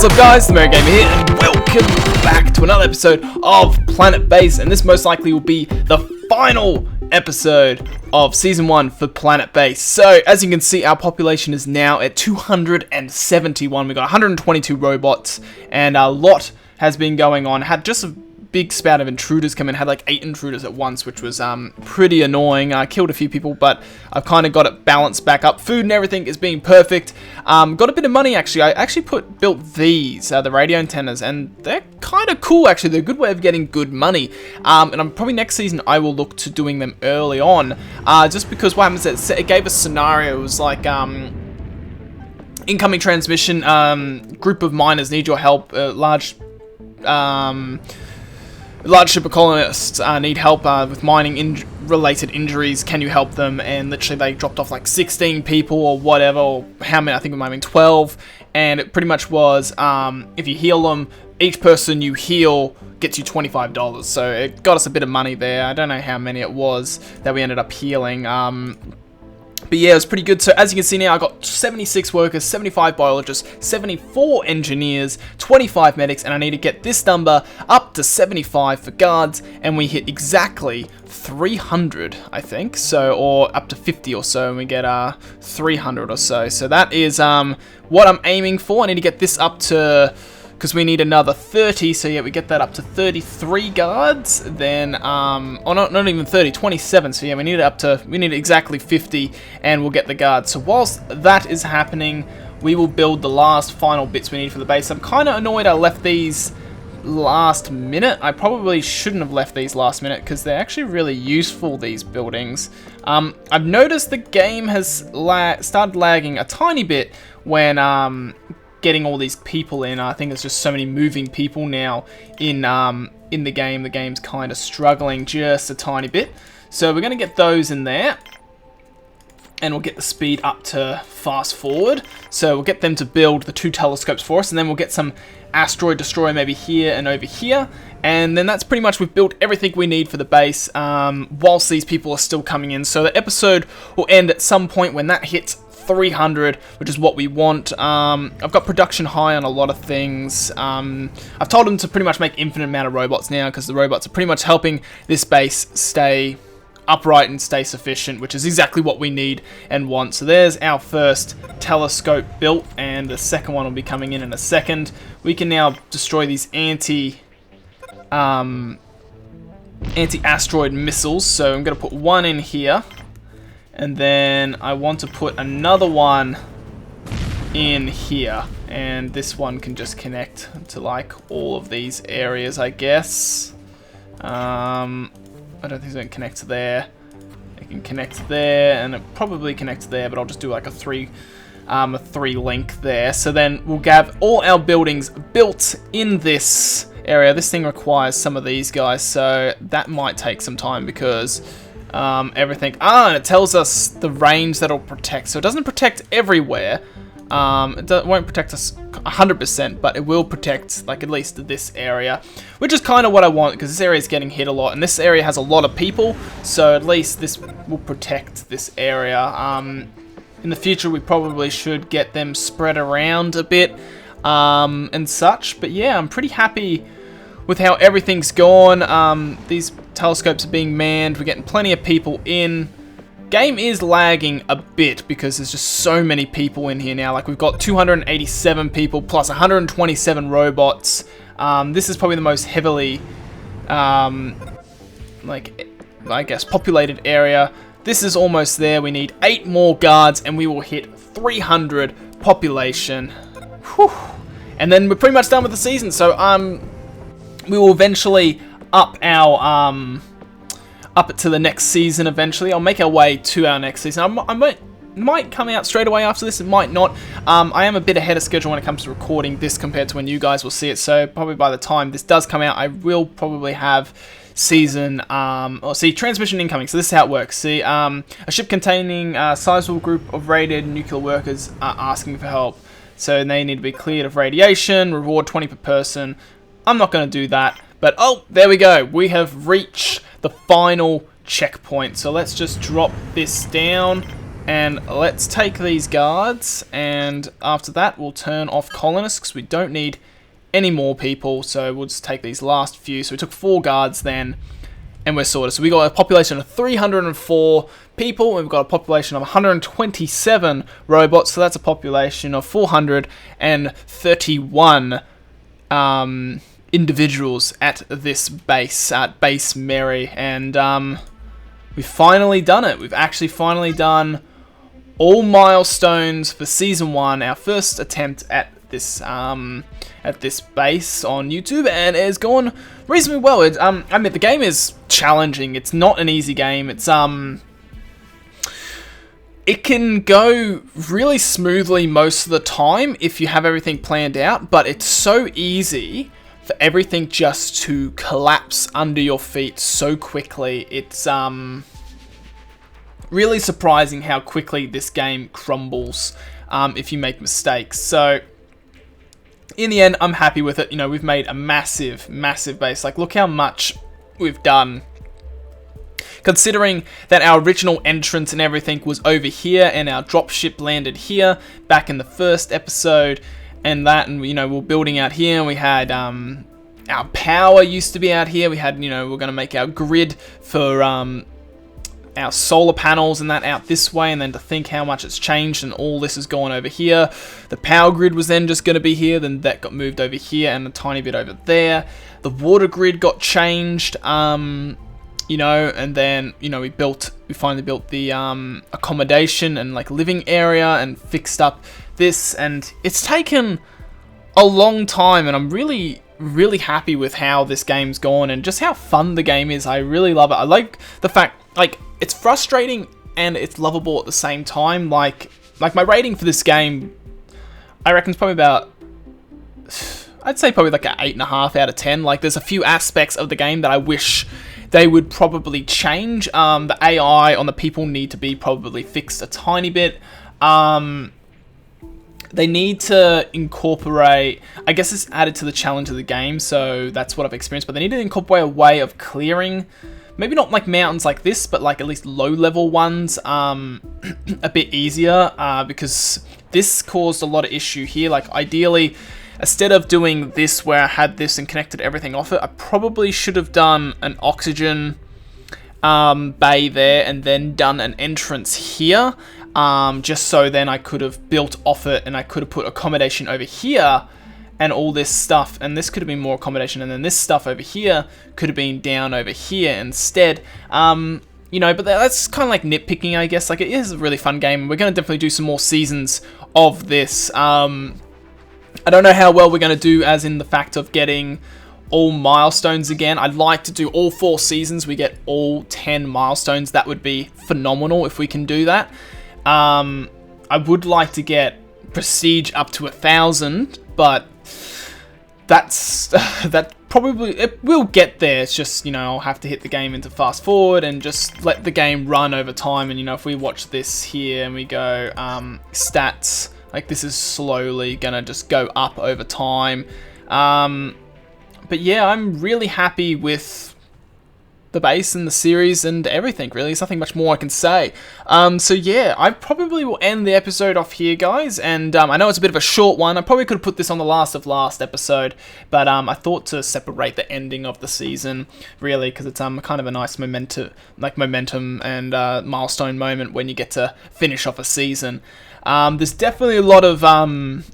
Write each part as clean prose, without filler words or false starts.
What's up guys, TheMerryGamer here, and welcome back to another episode of Planetbase, and this most likely will be the final episode of Season 1 for Planetbase. So, as you can see, our population is now at 271. We've got 122 robots, and a lot has been going on. Had just a big spout of intruders come in, had like 8 intruders at once, which was pretty annoying. I killed a few people, but I've kind of got it balanced back up. Food and everything is being perfect. Got a bit of money actually. I actually built these, the radio antennas, and they're kind of cool actually. They're a good way of getting good money. And I'm probably next season I will look to doing them early on, just because what happens is it gave us scenarios like incoming transmission, group of miners need your help, large ship of colonists need help with mining related injuries. Can you help them? And literally they dropped off like 16 people or whatever, or how many, I think it might have been 12. And it pretty much was, if you heal them, each person you heal gets you $25. So it got us a bit of money there. I don't know how many it was that we ended up healing. But yeah, it was pretty good. So as you can see now, I got 76 workers, 75 biologists, 74 engineers, 25 medics, and I need to get this number up to 75 for guards, and we hit exactly 300, I think. So, or up to 50 or so, and we get 300 or so. So that is what I'm aiming for. I need to get this up to, because we need another 30, so yeah, we get that up to 33 guards, then, or not even 30, 27, so yeah, we need exactly 50, and we'll get the guards. So whilst that is happening, we will build the last final bits we need for the base. I'm kind of annoyed I left these last minute. I probably shouldn't have left these last minute, because they're actually really useful, these buildings. I've noticed the game has started lagging a tiny bit when, getting all these people in. I think there's just so many moving people now in the game. The game's kind of struggling just a tiny bit. So we're going to get those in there, and we'll get the speed up to fast forward. So we'll get them to build the 2 telescopes for us, and then we'll get some asteroid destroyer maybe here and over here. And then that's pretty much, we've built everything we need for the base, whilst these people are still coming in. So the episode will end at some point when that hits 300, which is what we want. I've got production high on a lot of things. I've told them to pretty much make infinite amount of robots now, because the robots are pretty much helping this base stay upright and stay sufficient, which is exactly what we need and want. So there's our first telescope built, and the second one will be coming in a second. We can now destroy these anti-asteroid missiles. So I'm going to put one in here, and then I want to put another one in here, and this one can just connect to like all of these areas, I guess. I don't think it's going to connect to there. It can connect there, and it probably connects there, but I'll just do like a three link there. So then we'll have all our buildings built in this area. This thing requires some of these guys, so that might take some time, because everything, and it tells us the range that'll protect. So it doesn't protect everywhere. It won't protect us 100%, but it will protect like at least this area, which is kind of what I want, because this area is getting hit a lot, and this area has a lot of people, so at least this will protect this area. In the future, we probably should get them spread around a bit, and such. But yeah, I'm pretty happy with how everything's gone. These telescopes are being manned. We're getting plenty of people in. Game is lagging a bit because there's just so many people in here now. Like, we've got 287 people plus 127 robots. This is probably the most heavily, like, I guess, populated area. This is almost there. We need 8 more guards, and we will hit 300 population. Whew. And then we're pretty much done with the season. So, we will eventually up our, up it to the next season eventually. I'll make our way to our next season. I might come out straight away after this, it might not. I am a bit ahead of schedule when it comes to recording this compared to when you guys will see it, so probably by the time this does come out, I will probably have season, transmission incoming. So this is how it works. See, a ship containing a sizable group of radiated nuclear workers are asking for help. So they need to be cleared of radiation, reward 20 per person. I'm not going to do that, but oh, there we go. We have reached the final checkpoint. So let's just drop this down, And let's take these guards, and after that we'll turn off colonists because we don't need any more people, so we'll just take these last few. So we took 4 guards then, and we're sorted. So we got a population of 304 people, and we've got a population of 127 robots, so that's a population of 431 individuals at this base, at Base Merry, and we've finally done it. We've actually finally done all milestones for Season 1, our first attempt at this base on YouTube, and it has gone reasonably well. I mean, the game is challenging. It's not an easy game. It's it can go really smoothly most of the time if you have everything planned out, but it's so easy for everything just to collapse under your feet so quickly. It's really surprising how quickly this game crumbles if you make mistakes. So in the end, I'm happy with it. You know, we've made a massive, massive base. Like, look how much we've done. Considering that our original entrance and everything was over here, and our dropship landed here back in the first episode, and that, and you know, we're building out here, and we had our power used to be out here. We had, you know, we're going to make our grid for our solar panels and that out this way, and then to think how much it's changed and all this has gone over here. The power grid was then just going to be here, then that got moved over here and a tiny bit over there. The water grid got changed, you know, and then, you know, we finally built the accommodation and like living area and fixed up this, and it's taken a long time, and I'm really happy with how this game's gone and just how fun the game is. I really love it. I like the fact, like, it's frustrating and it's lovable at the same time. Like my rating for this game, I reckon, is probably about, I'd say probably like an 8.5 out of 10. Like, there's a few aspects of the game that I wish they would probably change. The AI on the people need to be probably fixed a tiny bit. They need to incorporate, I guess it's added to the challenge of the game, so that's what I've experienced, but they need to incorporate a way of clearing, maybe not like mountains like this, but like at least low-level ones a bit easier, because this caused a lot of issue here. Like, ideally, instead of doing this where I had this and connected everything off it, I probably should have done an oxygen bay there and then done an entrance here, just so then I could have built off it and I could have put accommodation over here and all this stuff, and this could have been more accommodation, and then this stuff over here could have been down over here instead. You know, but that's kind of like nitpicking, I guess. Like, it is a really fun game. We're going to definitely do some more seasons of this. I don't know how well we're going to do as in the fact of getting all milestones again. I'd like to do all 4 seasons. We get all 10 milestones. That would be phenomenal if we can do that. I would like to get prestige up to 1,000, but that probably, it will get there. It's just, you know, I'll have to hit the game into fast forward and just let the game run over time. And, you know, if we watch this here and we go stats, like, this is slowly gonna just go up over time. But yeah, I'm really happy with the base and the series and everything, really. There's nothing much more I can say. So yeah, I probably will end the episode off here, guys. And I know it's a bit of a short one. I probably could have put this on the last episode, but I thought to separate the ending of the season, really, because it's kind of a nice momentum and milestone moment when you get to finish off a season. There's definitely a lot of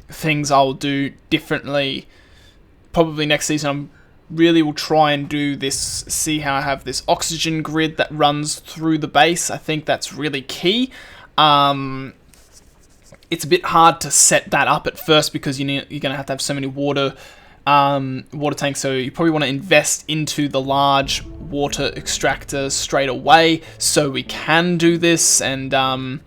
things I'll do differently. Probably next season, really will try and do this, see how I have this oxygen grid that runs through the base. I think that's really key. It's a bit hard to set that up at first because you're going to have so many water tanks, so you probably want to invest into the large water extractors straight away so we can do this. And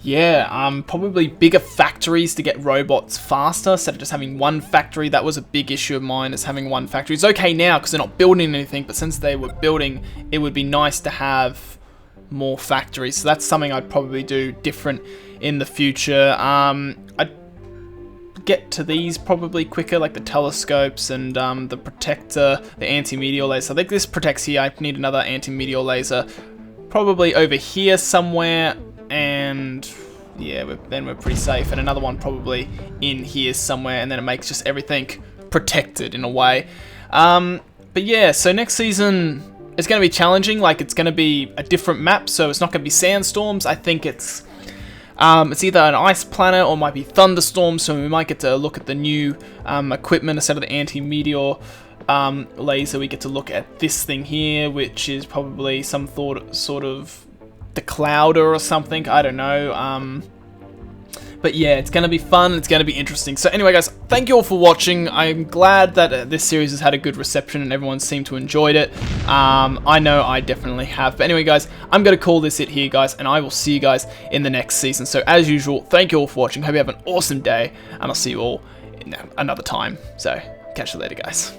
yeah, probably bigger factories to get robots faster instead of just having one factory. That was a big issue of mine, is having one factory. It's okay now because they're not building anything, but since they were building, it would be nice to have more factories. So that's something I'd probably do different in the future. I'd get to these probably quicker, like the telescopes and the protector, the anti-meteor laser. I think this protects here. I need another anti-meteor laser probably over here somewhere. and yeah, then we're pretty safe. And another one probably in here somewhere, and then it makes just everything protected in a way. But yeah, so next season is going to be challenging. Like, it's going to be a different map, so it's not going to be sandstorms. I think it's either an ice planet or it might be thunderstorms, so we might get to look at the new equipment instead of the anti-meteor laser. We get to look at this thing here, which is probably some sort of the clouder or something. I don't know. But yeah, it's going to be fun. It's going to be interesting. So anyway, guys, thank you all for watching. I'm glad that this series has had a good reception and everyone seemed to enjoy it. I know I definitely have. But anyway, guys, I'm going to call this it here, guys, and I will see you guys in the next season. So as usual, thank you all for watching. Hope you have an awesome day, and I'll see you all in another time. So catch you later, guys.